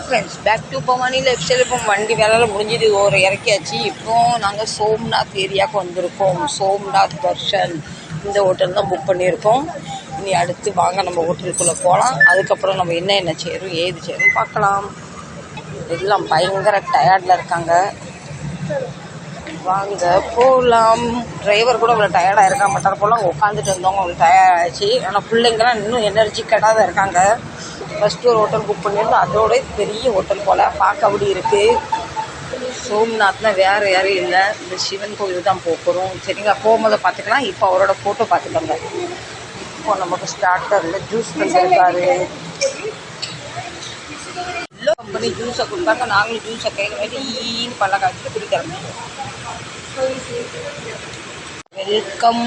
Friends, back to Bhavani lifestyle. இப்போ வண்டி வேலையில் முடிஞ்சது, ஒரு இறக்கியாச்சு. இப்போ நாங்கள் சோம்நாத் ஏரியாவுக்கு வந்திருக்கோம். சோம்நாத் தர்ஷன் இந்த ஹோட்டல் தான் புக் பண்ணியிருக்கோம். இனி அடுத்து வாங்க நம்ம ஹோட்டலுக்குள்ளே போகலாம். அதுக்கப்புறம் நம்ம என்ன செய்யறோம் ஏது செய்யணும் பார்க்கலாம். எல்லாம் பயங்கர டயர்டில் இருக்காங்க. வாங்க போகலாம். டிரைவர் கூட அவ்வளோ டயர்டாக இருக்க மாட்டார் போல. உட்காந்துட்டு இருந்தவங்க அவ்வளோ டயர்ட் ஆகிடுச்சு. ஆனால் பிள்ளைங்களாம் இன்னும் எனர்ஜிக்கடாக தான் இருக்காங்க. ஃபஸ்ட்டு ஒரு ஹோட்டல் புக் பண்ணியிருந்தோம். அதோட பெரிய ஹோட்டல் போல் பார்க்க அப்படி இருக்குது. சோம்நாத்னா வேறு யாரும் இல்லை, இந்த சிவன் கோவில் தான் போகிறோம். சரிங்களா, போகும்போது பார்த்துக்கலாம். இப்போ அவரோட ஃபோட்டோ பார்த்துக்கோங்க. இப்போ நமக்கு ஸ்டார்டரில் ஜூஸ் பண்ணியிருக்காரு. எல்லோ கம்பெனி ஜூஸை கொடுத்தாங்க. நாங்களும் ஜூஸை கேட்க வேண்டி ஈன்னு பல்ல காய்ச்சிட்டு குடிக்கிறோம். வெல்கம்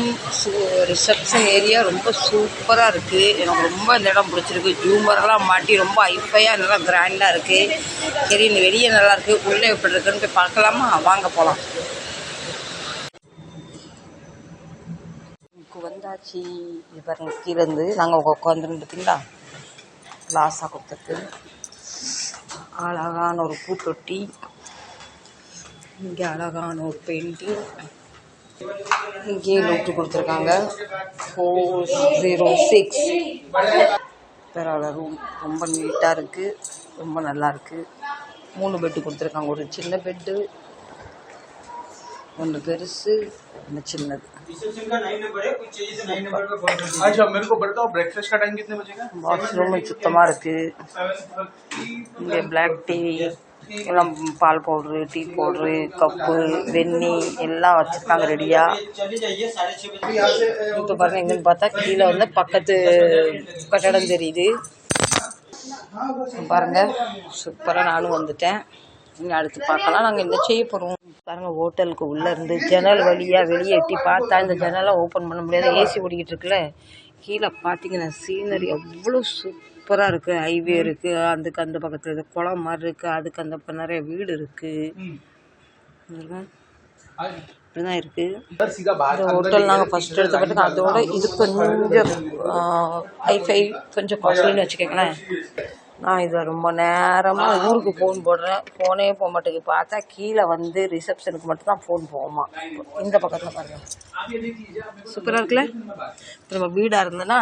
ரிசப்ஷன் ஏரியா ரொம்ப சூப்பராக இருக்குது. எனக்கு ரொம்ப இந்த இடம் பிடிச்சிருக்கு. ஜூமரெல்லாம் மாட்டி ரொம்ப ஹைஃபையாக நல்லா கிராண்டாக இருக்குது. சரி, இந்த வெளியே நல்லாயிருக்கு. உள்ளே எப்படி இருக்குன்னு போய் பார்க்கலாமா? வாங்க போகலாம். வந்தாச்சு. இது பாருங்க, கீழேருந்து நாங்கள் உட்காந்துருந்து பார்த்தீங்களா, லாஸாக கொடுத்துருக்கு. அழகான ஒரு பூத்தொட்டி, இங்கே அழகான ஒரு பெயிண்டிங், இங்கே நோட்டு கொடுத்துருக்காங்க 406. பரவாயில்ல, ரூம் ரொம்ப நீட்டாக இருக்குது, ரொம்ப நல்லாயிருக்கு. 3 பெட்டு கொடுத்துருக்காங்க. ஒரு சின்ன பெட்டு, ஒன்று பெருசு, ஒன்று சின்னது. வாஷ்ரூம் சுத்தமாக இருக்குது. இங்கே பிளாக் டீ எல்லாம், பால் பவுட்ரு, டீ பவுட்ரு, கப்பு, வெந்நி எல்லாம் வச்சுருக்காங்க ரெடியாக. இப்போ பாருங்கள், எங்கன்னு பார்த்தா கீழே வந்து பக்கத்து கட்டடம் தெரியுது. பாருங்கள், சூப்பராக நானும் வந்துட்டேன். இங்கே அடுத்து பார்க்கலாம் நாங்கள் என்ன செய்ய போகிறோம். பாருங்கள், ஹோட்டலுக்கு உள்ளே இருந்து ஜன்னல் வழியாக வெளியே எட்டி பார்த்தா இந்த ஜன்னலை ஓப்பன் பண்ண முடியாது, ஏசி ஓடிக்கிட்டு இருக்குல்ல. கீழே பார்த்தீங்கன்னா சீனரி அவ்வளோ சூப்பராக இருக்குது. ஹைவே இருக்குது, அதுக்கு அந்த பக்கத்தில் இது குளம் மாதிரி இருக்குது, அதுக்கு அந்த நிறைய வீடு இருக்குது. இப்படிதான் இருக்குது இந்த ஹோட்டல். நாங்கள் ஃபஸ்ட் எடுத்த பட்டுக்கு அதோட இது கொஞ்சம் ஹைஃபை, கொஞ்சம் காஸ்ட்லின்னு வச்சுக்கோங்களேன். நான் இதை ரொம்ப நேரமாக ஊருக்கு ஃபோன் போடுறேன், ஃபோனே போக மாட்டேங்குது. பார்த்தா கீழே வந்து ரிசப்ஷனுக்கு மட்டும்தான் ஃபோன் போகுமா. இந்த பக்கத்தில் பாருங்கள், சூப்பராக இருக்குல்ல. இப்போ நம்ம வீடாக இருந்தோன்னா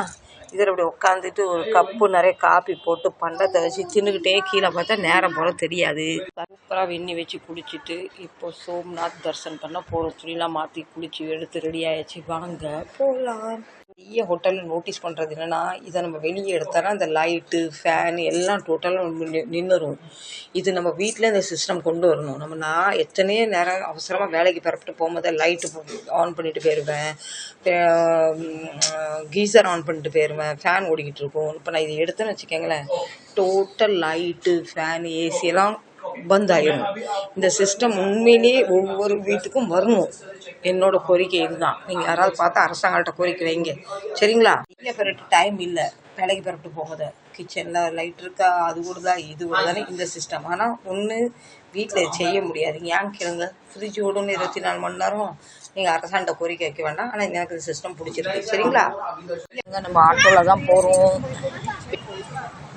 இதில் இப்படி உட்காந்துட்டு ஒரு கப்பு நிறைய காப்பி போட்டு பண்டத்தை வச்சு தின்னுக்கிட்டே கீழே பார்த்தா நேரம் போல தெரியாது. சூப்பராக வெந்நி வச்சு குளிச்சுட்டு இப்போ சோம்நாத் தர்ஷன் பண்ண போகிறோம். துணிலாம் மாற்றி குளிச்சு எடுத்து ரெடி ஆகிடுச்சு. வாங்க போகலாம். பெரிய ஹோட்டலில் நோட்டீஸ் பண்ணுறது என்னென்னா, இதை நம்ம வெளியே எடுத்தோன்னா இந்த லைட்டு, ஃபேனு எல்லாம் டோட்டலாக நின்றுடும். இது நம்ம வீட்டில் இந்த சிஸ்டம் கொண்டு வரணும். நான் எத்தனையோ நேரம் அவசரமாக வேலைக்கு பரப்பிட்டு போகும்போது லைட்டு ஆன் பண்ணிட்டு போயிடுவேன், கீசர் ஆன் பண்ணிட்டு போயிடுவேன், ஃபேன் ஓடிக்கிட்டு இருக்கும். இப்போ நான் இதை எடுத்தேன்னு வச்சுக்கோங்களேன், டோட்டல் லைட்டு, ஃபேனு, ஏசி எல்லாம் பந்த் ஆகிடும். இந்த சிஸ்டம் உண்மையிலேயே ஒவ்வொரு வீட்டுக்கும் வரணும். என்னோட கோரிக்கை இதுதான். நீங்கள் யாராவது பார்த்தா அரசாங்கள்கிட்ட கோரிக்கை வைங்க, சரிங்களா? வெளியே பரட்டு டைம் இல்லை, வேலைக்கு பரப்பிட்டு போகுது. கிச்சனில் லைட் இருக்கா, அது கூடதா இது கூட தானே இந்த சிஸ்டம். ஆனால் ஒன்று வீட்டில் செய்ய முடியாது. ஏன் கேளுங்க, ஃப்ரிட்ஜ் ஓடுன்னு 24 மணி நேரம். நீங்கள் அரசாண்ட கோரிக்கை வைக்க வேண்டாம். ஆனால் எனக்கு இந்த சிஸ்டம் பிடிச்சிருக்கு, சரிங்களா? இங்கே நம்ம ஆட்டோவில் தான் போகிறோம்.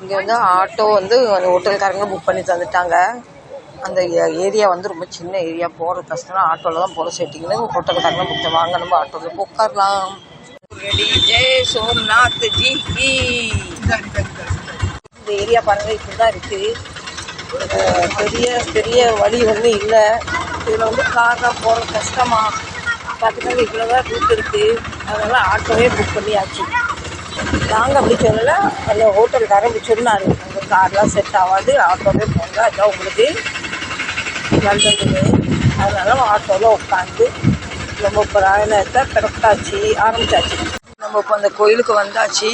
இங்கே வந்து ஆட்டோ வந்து அந்த ஹோட்டல்காரங்க புக் பண்ணி தந்துட்டாங்க. அந்த ஏரியா வந்து ரொம்ப சின்ன ஏரியா, போகிறது கஷ்டம். ஆட்டோவில் தான் போகிற செட்டிங்னு ஹோட்டல்காரங்க புக் பண்ணி வாங்க, நம்ம ஆட்டோவில் உட்காரலாம். ரெடி, ஜெய் சோம்நாத் ஜி கி. இந்த ஏரியா பாருங்கள், இப்படி தான் இருக்குது. பெரிய பெரிய வழி ஒன்றும் இல்லை. இதில் வந்து கார்லாம் போகிறது கஷ்டமாக பார்த்துக்காங்க. இவ்வளோ தான் ரூட் இருக்குது. அதனால் ஆட்டோவே புக் பண்ணியாச்சு. நாங்கள் அப்படி சொல்லலை, அந்த ஹோட்டல்காரன் அப்படி சொன்னார், உங்கள் கார்லாம் செட் ஆகாது, ஆட்டோவே போங்க, அதான் உங்களுக்கு நல்லதுன்னு. அதனால ஆட்டோவில் உட்காந்து நம்ம பிரயாணத்தை பிறப்பாச்சு ஆரம்பித்தாச்சு. நம்ம இப்போ அந்த கோயிலுக்கு வந்தாச்சு.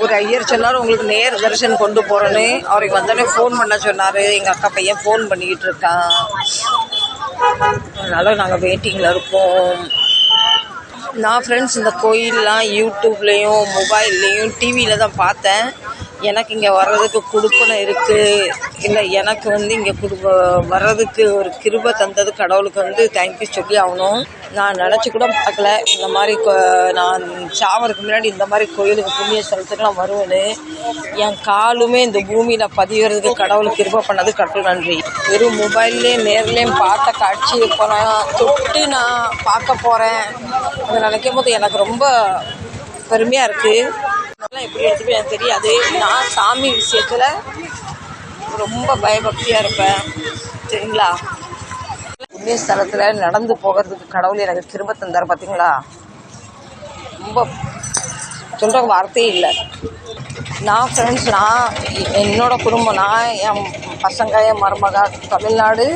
ஒரு ஐயர் சொன்னார், உங்களுக்கு நேர் தரிசனம் கொண்டு போகிறேன்னு. அவருக்கு வந்தோடனே ஃபோன் பண்ண சொன்னார். எங்கள் அக்கா பையன் ஃபோன் பண்ணிக்கிட்டு இருக்கான். அதனால் நாங்கள் வெயிட்டிங்கில் இருப்போம். நான் ஃப்ரெண்ட்ஸ் இந்த கோயிலெலாம் யூடியூப்லேயும் மொபைல்லையும் டிவியில் தான் பார்த்தேன். எனக்கு இங்கே வர்றதுக்கு கொடுப்பனை இருக்குது. இல்லை, எனக்கு வந்து இங்கே வர்றதுக்கு ஒரு கிருபை தந்தது கடவுளுக்கு வந்து தேங்க்யூ சொல்லி ஆகணும். நான் நினச்சி கூட பார்க்கல இந்த மாதிரி நான் சாவதுக்கு முன்னாடி இந்த மாதிரி கோயிலுக்கு புண்ணிய ஸ்தலத்துக்குலாம் வருவேன்னு. என் காலுமே இந்த பூமியில் பதிவுறதுக்கு கடவுளுக்கு கிருபை பண்ணது கடவுள் நன்றி. வெறும் மொபைல்லேயும் நேர்லேயும் பார்த்த காட்சி இப்போ நான் தொட்டு நான் பார்க்க போகிறேன். அதை நினைக்கும் போது எனக்கு ரொம்ப பெருமையாக இருக்குது. அதெல்லாம் எப்படி எடுத்துப்பேன் எனக்கு தெரியாது. நான் சாமி விஷயத்தில் ரொம்ப பயபக்தியாக இருப்பேன், சரிங்களா. புண்ணிய ஸ்தலத்தில் நடந்து போகிறதுக்கு கடவுள் எனக்கு கிருபை தந்தார் பார்த்தீங்களா. ரொம்ப சொல்கிற வார்த்தையே இல்லை. நான் ஃப்ரெண்ட்ஸ், நான் என்னோடய குடும்பம், நான் என் பசங்க, என் மருமக தமிழ்நாடு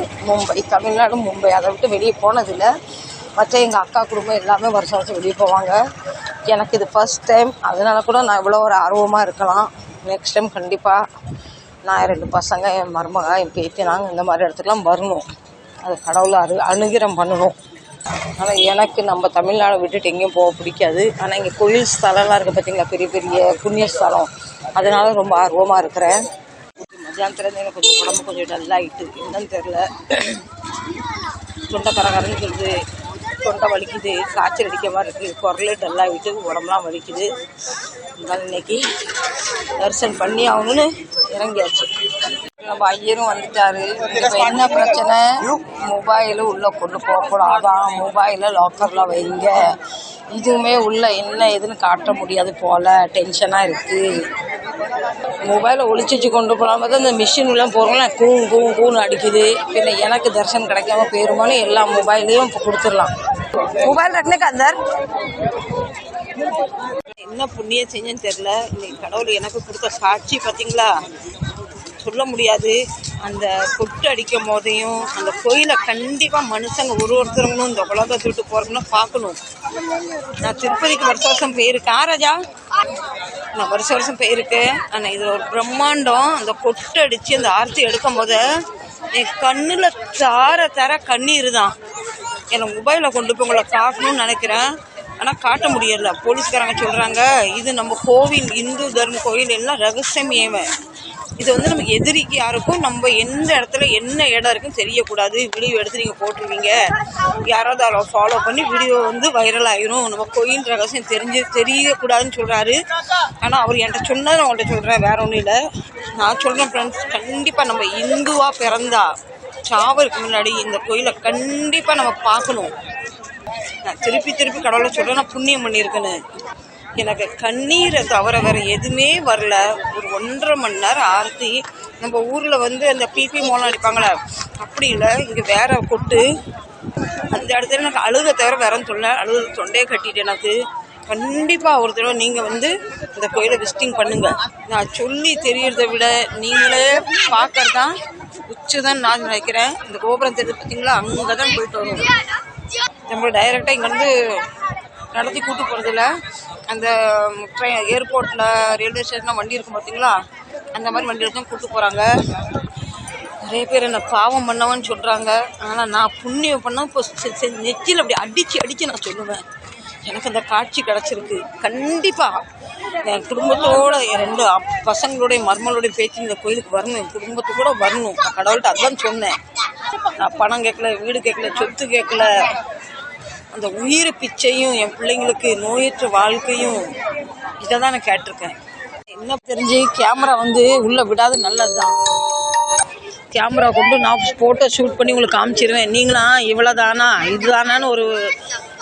மும்பை அதை விட்டு வெளியே போனதில்லை. மற்ற எங்கள் அக்கா குடும்பம் எல்லாமே வருஷம் வருஷம் வெளியே போவாங்க. எனக்கு இது ஃபர்ஸ்ட் டைம். அதனால கூட நான் இவ்வளோ ஒரு ஆர்வமாக இருக்கலாம். நெக்ஸ்ட் டைம் கண்டிப்பாக நான் 2 பசங்க, என் மருமக, என் பேத்தி, நாங்கள் இந்த மாதிரி இடத்துக்குலாம் வரணும். அது கடவுளை அனுகிரகம் பண்ணணும். ஆனால் எனக்கு நம்ம தமிழ்நாடை விட்டுட்டு எங்கேயும் போக பிடிக்காது. ஆனால் இங்கே கோயில் ஸ்தலம்லாம் இருக்குது பார்த்தீங்களா, பெரிய பெரிய புண்ணிய ஸ்தலம். அதனால ரொம்ப ஆர்வமாக இருக்கிறேன். மத்தியானத்துலேருந்து எனக்கு கொஞ்சம் உடம்பு கொஞ்சம் டல்லாகிட்டு, என்னன்னு தெரில. தொண்டை கரகரன்னு சொல்லுது, தொண்டை வலிக்குது, காய்ச்சல் அடிக்க மாதிரி இருக்குது, குரலே டல்லாகிட்டு, உடம்புலாம் வலிக்குது. அதனால் இன்னைக்கு தரிசனம் பண்ணி ஆகணும்னு இறங்கியாச்சு. நம்ம ஐயரும் வந்துட்டாரு. இப்போ என்ன பிரச்சனை, மொபைலு உள்ளே கொண்டு போகக்கூடாதான், மொபைலை லாக்கரில் வைங்க. இதுவுமே உள்ள என்ன எதுன்னு காட்ட முடியாது போல், டென்ஷனாக இருக்குது. மொபைலை ஒழிச்சு கொண்டு போகலாம் பார்த்தா இந்த மிஷின் உள்ள போகிறவங்களாம் கூன்னு அடிக்குது. பின்ன எனக்கு தரிசனம் கிடைக்காம போயிருமானு எல்லா மொபைலையும் இப்போ கொடுத்துடலாம். மொபைல் ரखने अंदर என்ன புண்ணியம் செஞ்சேன்னு தெரில. இன்னைக்கு கடவுள் எனக்கு கொடுத்த சாட்சி பார்த்தீங்களா, சொல்ல முடியாது. அந்த கொட்டு அடிக்கும் போதையும் அந்த கோயிலை கண்டிப்பாக மனுஷங்க ஒருத்தவங்களும் இந்த உலகத்தை விட்டு போகிறதுன்னா பார்க்கணும். நான் திருப்பதிக்கு வருஷம் போயிருக்கேன் ராஜா, நான் வருஷம் போயிருக்கேன். ஆனால் இதில் ஒரு பிரம்மாண்டம். அந்த கொட்டு அடித்து அந்த ஆர்த்தி எடுக்கும் போது என் கண்ணில் தர கண்ணீர் தான். எனக்கு மொபைலில் கொண்டு போய் உங்களை காட்டணும்னு நினைக்கிறேன், ஆனால் காட்ட முடியல. போலீஸ்காரங்க சொல்கிறாங்க இது நம்ம கோவில், இந்து தர்ம கோவில் எல்லாம் ரகசியமேவை. இது வந்து நம்ம எதிரிக்கு யாருக்கும் நம்ம எந்த இடத்துல என்ன இடம் இருக்குன்னு தெரியக்கூடாது. வீடியோ எடுத்து நீங்கள் போட்டுருவீங்க, யாராவது அதை ஃபாலோ பண்ணி வீடியோ வந்து வைரல் ஆகிரும். நம்ம கோயில் ரகசியம் தெரியக்கூடாதுன்னு சொல்கிறாரு. ஆனால் அவர் என்கிட்ட சொன்னதை நான் உங்கள்கிட்ட சொல்கிறேன், வேற ஒன்றும் இல்லை. நான் சொல்கிறேன் ஃப்ரெண்ட்ஸ், கண்டிப்பாக நம்ம இந்துவாக பிறந்தா சாவருக்கு முன்னாடி இந்த கோயிலை கண்டிப்பாக நம்ம பார்க்கணும். நான் திருப்பி கடவுளை சொல்கிறேன், நான் புண்ணியம் பண்ணியிருக்கேன்னு. எனக்கு கண்ணீரை தவிர வேறு எதுவுமே வரல. ஒரு 1.5 மணி நேரம் ஆர்த்தி. நம்ம ஊரில் வந்து அந்த பிபி மோளம் அடிப்பாங்களே, அப்படி இல்லை. இங்கே வேற கொட்டு. அந்த இடத்துல எனக்கு அழுக தவிர வேறன்னு சொல்ல, அழுகு தொண்டையை கட்டிட்டு. எனக்கு கண்டிப்பாக ஒரு தடவை நீங்கள் வந்து இந்த கோயிலை விசிட்டிங் பண்ணுங்கள். நான் சொல்லி தெரியறதை விட நீங்களே பார்க்கறது தான் உச்சுதான் நான் நினைக்கிறேன். இந்த கோபுரம் தெரியுது பார்த்தீங்களா, அங்கே தான் போயிட்டு வரும். நம்ம டைரெக்டாக இங்கேருந்து நடத்தி கூட்டு போகிறதில்ல. அந்த ஏர்போர்ட்டில், ரயில்வே ஸ்டேஷனில் வண்டி இருக்கும் பார்த்தீங்களா, அந்த மாதிரி வண்டியில் தான் கூப்பிட்டு போகிறாங்க. நிறைய பேர் என்ன பாவம் பண்ணவன்னு சொல்கிறாங்க. ஆனால் நான் புண்ணியம் பண்ண இப்போ நெச்சில் அப்படி அடித்து நான் சொல்லுவேன். எனக்கு அந்த காட்சி கிடச்சிருக்கு. கண்டிப்பாக என் குடும்பத்தோடு, என் 2 பசங்களுடைய மருமகளுடைய பேச்சு இந்த கோயிலுக்கு வரணும், என் குடும்பத்துக்கூட வரணும். நான் கடவுள்கிட்ட அதுதான் சொன்னேன். நான் பணம் கேட்கல, வீடு கேட்கல, சொத்து கேட்கல. அந்த உயிர் பிச்சையும் என் பிள்ளைங்களுக்கு நோயற்ற வாழ்க்கையும் இதை தான் நான் கேட்டிருக்கேன். என்ன தெரிஞ்சு கேமரா வந்து உள்ளே விடாது, நல்லது தான். கேமரா கொண்டு நான் ஃபோட்டோ ஷூட் பண்ணி உங்களுக்கு காமிச்சிருவேன். நீங்களாம் இவ்வளோ தானா இதுதானான்னு ஒரு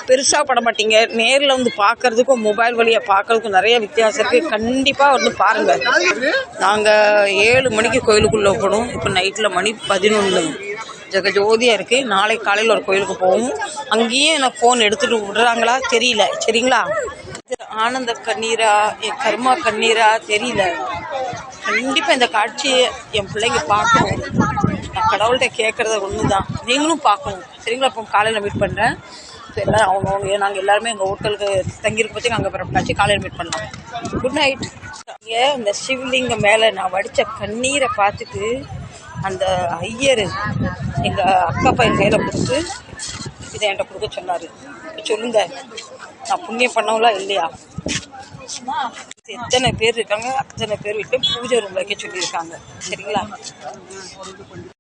பெருசாக பட மாட்டீங்க. நேரில் வந்து பார்க்குறதுக்கும் மொபைல் வழியாக பார்க்குறதுக்கும் நிறைய வித்தியாசம் இருக்குது. கண்டிப்பாக வந்து பாருங்கள். நாங்கள் 7 மணிக்கு கோயிலுக்குள்ளே போகணும். இப்போ நைட்டில் மணி 11 ஜெகஜோதியாக இருக்குது. நாளைக்கு காலையில் ஒரு கோயிலுக்கு போவோம். அங்கேயும் எனக்கு ஃபோன் எடுத்துகிட்டு விடுறாங்களா தெரியல, சரிங்களா. ஆனந்த கண்ணீரா, என் கர்மா கண்ணீரா தெரியல. கண்டிப்பாக இந்த காட்சியை என் பிள்ளைங்க பார்க்கணும். நான் கடவுள்கிட்ட கேட்குறத ஒன்று தான், நீங்களும் பார்க்கணும், சரிங்களா. இப்போ காலையில் மீட் பண்ணுறேன். ஸோ எல்லோரும் அவங்க நாங்கள் எல்லாருமே எங்கள் ஹோட்டலுக்கு தங்கியிருக்க பற்றி அங்கே பிறப்பாச்சு. காலையில் மீட் பண்ணலாம். Good night. இந்த சிவலிங்க மேலே நான் வடித்த கண்ணீரை பார்த்துட்டு அந்த ஐயர் எங்கள் அக்கா பையன் கையில் கொடுத்து இதை என்கிட்ட கொடுக்க சொன்னார். சொல்லுங்கள், நான் புண்ணியம் பண்ணவங்களா இல்லையா? எத்தனை பேர் இருக்காங்க, அத்தனை பேர் வீட்லையும் பூஜை ரூம் வைக்க சொல்லியிருக்காங்க. சரிங்களா?